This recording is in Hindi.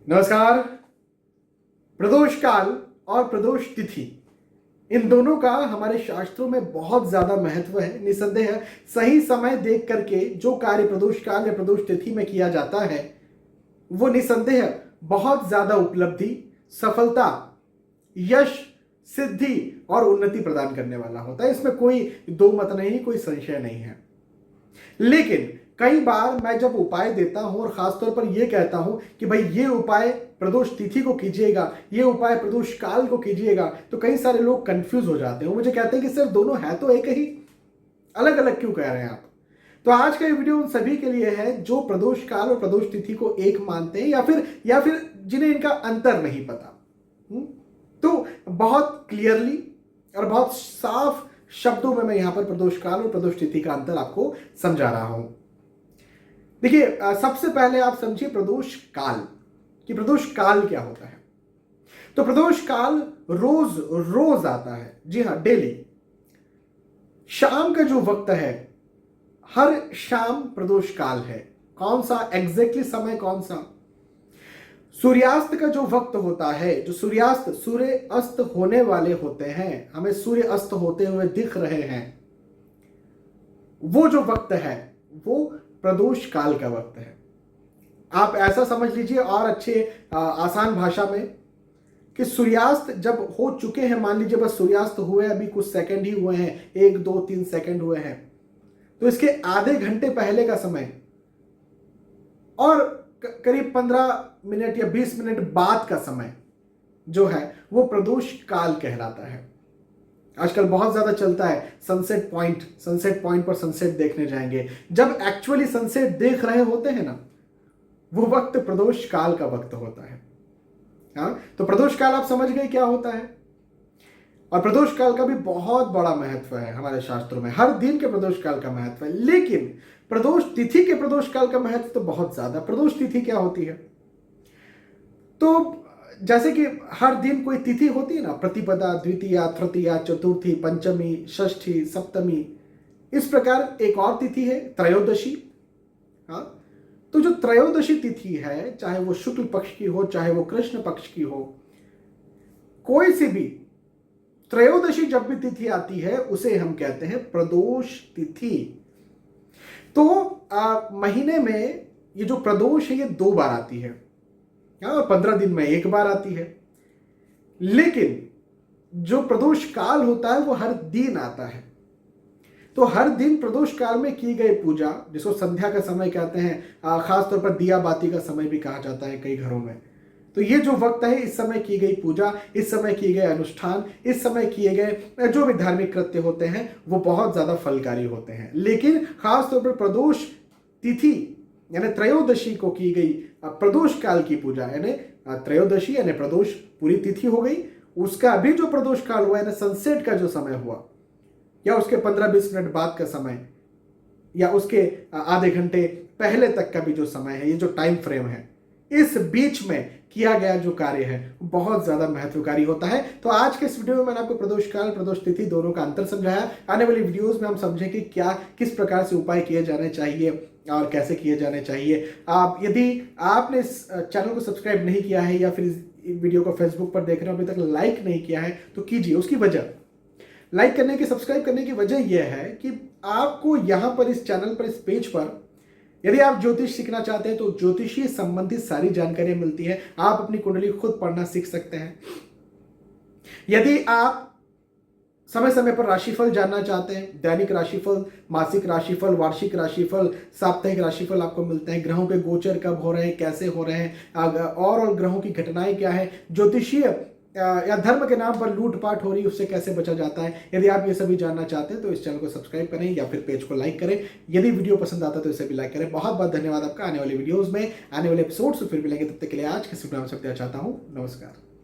नमस्कार। प्रदोष काल और प्रदोष तिथि इन दोनों का हमारे शास्त्रों में बहुत ज्यादा महत्व है। निसंदेह सही समय देख करके जो कार्य प्रदोष काल या प्रदोष तिथि में किया जाता है वो निसंदेह बहुत ज्यादा उपलब्धि, सफलता, यश, सिद्धि और उन्नति प्रदान करने वाला होता है। इसमें कोई दो मत नहीं, कोई संशय नहीं है। लेकिन कई बार मैं जब उपाय देता हूं और खासतौर पर यह कहता हूं कि भाई ये उपाय प्रदोष तिथि को कीजिएगा, ये उपाय प्रदोष काल को कीजिएगा, तो कई सारे लोग कंफ्यूज हो जाते हैं। मुझे कहते हैं कि सर दोनों है तो एक ही, अलग अलग क्यों कह रहे हैं आप। तो आज का ये वीडियो उन सभी के लिए है जो प्रदोष काल और प्रदोष तिथि को एक मानते हैं या फिर जिन्हें इनका अंतर नहीं पता। तो बहुत क्लियरली और बहुत साफ शब्दों में मैं यहां पर प्रदोष काल और प्रदोष तिथि का अंतर आपको समझा रहा हूं। देखिए, सबसे पहले आप समझिए प्रदोष काल कि प्रदोष काल क्या होता है। तो प्रदोष काल रोज रोज आता है। जी हां, डेली शाम का जो वक्त है, हर शाम प्रदोष काल है। कौन सा एग्जैक्टली समय, कौन सा? सूर्यास्त का जो वक्त होता है, जो सूर्य अस्त होने वाले होते हैं, हमें सूर्य अस्त होते हुए दिख रहे हैं, वो जो वक्त है वो प्रदोष काल का वक्त है। आप ऐसा समझ लीजिए और अच्छे आसान भाषा में कि सूर्यास्त जब हो चुके हैं, मान लीजिए बस सूर्यास्त हुए अभी कुछ सेकंड ही हुए हैं, 1 2 3 सेकंड हुए हैं, तो इसके आधे घंटे पहले का समय और करीब 15 मिनट या 20 मिनट बाद का समय जो है वो प्रदोष काल कहलाता है। आजकल बहुत ज्यादा चलता है सनसेट पॉइंट पर सनसेट देखने जाएंगे। जब एक्चुअली सनसेट देख रहे होते हैं ना, वो वक्त प्रदोष काल का वक्त होता है। हाँ, तो प्रदोष काल आप समझ गए क्या होता है। और प्रदोष काल का भी बहुत बड़ा महत्व है हमारे शास्त्रों में। हर दिन के प्रदोष काल का महत्व है, लेकिन प्रदोष तिथि के प्रदोष काल का महत्व तो बहुत ज्यादा। प्रदोष तिथि क्या होती है? तो जैसे कि हर दिन कोई तिथि होती है ना, प्रतिपदा, द्वितीया, तृतीया, चतुर्थी, पंचमी, षष्ठी, सप्तमी, इस प्रकार एक और तिथि है त्रयोदशी। हाँ, तो जो त्रयोदशी तिथि है, चाहे वो शुक्ल पक्ष की हो, चाहे वो कृष्ण पक्ष की हो, कोई सी भी त्रयोदशी जब भी तिथि आती है उसे हम कहते हैं प्रदोष तिथि। तो महीने में ये जो प्रदोष है ये 2 बार आती है, 15 दिन में 1 बार आती है। लेकिन जो प्रदोष काल होता है वो हर दिन आता है। तो हर दिन प्रदोष काल में की गई पूजा, जिसको संध्या का समय कहते हैं, खासतौर पर दिया बाती का समय भी कहा जाता है कई घरों में, तो ये जो वक्त है, इस समय की गई पूजा, इस समय किए गए अनुष्ठान, इस समय किए गए जो भी धार्मिक कृत्य होते हैं वो बहुत ज्यादा फलकारी होते हैं। लेकिन खासतौर पर प्रदोष तिथि यानी त्रयोदशी को की गई प्रदोष काल की पूजा, यानी त्रयोदशी यानी प्रदोष पूरी तिथि हो गई, उसका अभी जो प्रदोष काल हुआ है, सनसेट का जो समय हुआ, या उसके 15-20 मिनट बाद का समय, या उसके आधे घंटे पहले तक का भी जो समय है, ये जो टाइम फ्रेम है, इस बीच में किया गया जो कार्य है बहुत ज्यादा महत्वकारी होता है। तो आज के इस वीडियो में मैंने आपको प्रदोष काल, प्रदोष तिथि दोनों का अंतर समझाया। आने वाली वीडियोस में हम समझें कि किस प्रकार से उपाय किए जाने चाहिए और कैसे किए जाने चाहिए। यदि आपने इस चैनल को सब्सक्राइब नहीं किया है या फिर इस वीडियो को फेसबुक पर देख रहे हो, अभी तक लाइक नहीं किया है, तो कीजिए। उसकी वजह, लाइक करने की, सब्सक्राइब करने की वजह यह है कि आपको यहां पर इस चैनल पर, इस पेज पर, यदि आप ज्योतिष सीखना चाहते हैं तो ज्योतिषी संबंधित सारी जानकारियां मिलती है। आप अपनी कुंडली खुद पढ़ना सीख सकते हैं। यदि आप समय समय पर राशिफल जानना चाहते हैं, दैनिक राशिफल, मासिक राशिफल, वार्षिक राशिफल, साप्ताहिक राशिफल आपको मिलते हैं। ग्रहों के गोचर कब हो रहे हैं, कैसे हो रहे हैं, और ग्रहों की घटनाएं क्या है, ज्योतिषीय या धर्म के नाम पर लूटपाट हो रही है, उससे कैसे बचा जाता है। यदि आप ये सभी जानना चाहते हैं तो इस चैनल को सब्सक्राइब करें या फिर पेज को लाइक करें। यदि वीडियो पसंद आता है तो इसे भी लाइक करें। बहुत बहुत धन्यवाद आपका। आने वाली वीडियोस में, आने वाले एपिसोड्स फिर मिलेंगे। तब तक के लिए आज के वीडियो में सब चाहता हूं। नमस्कार।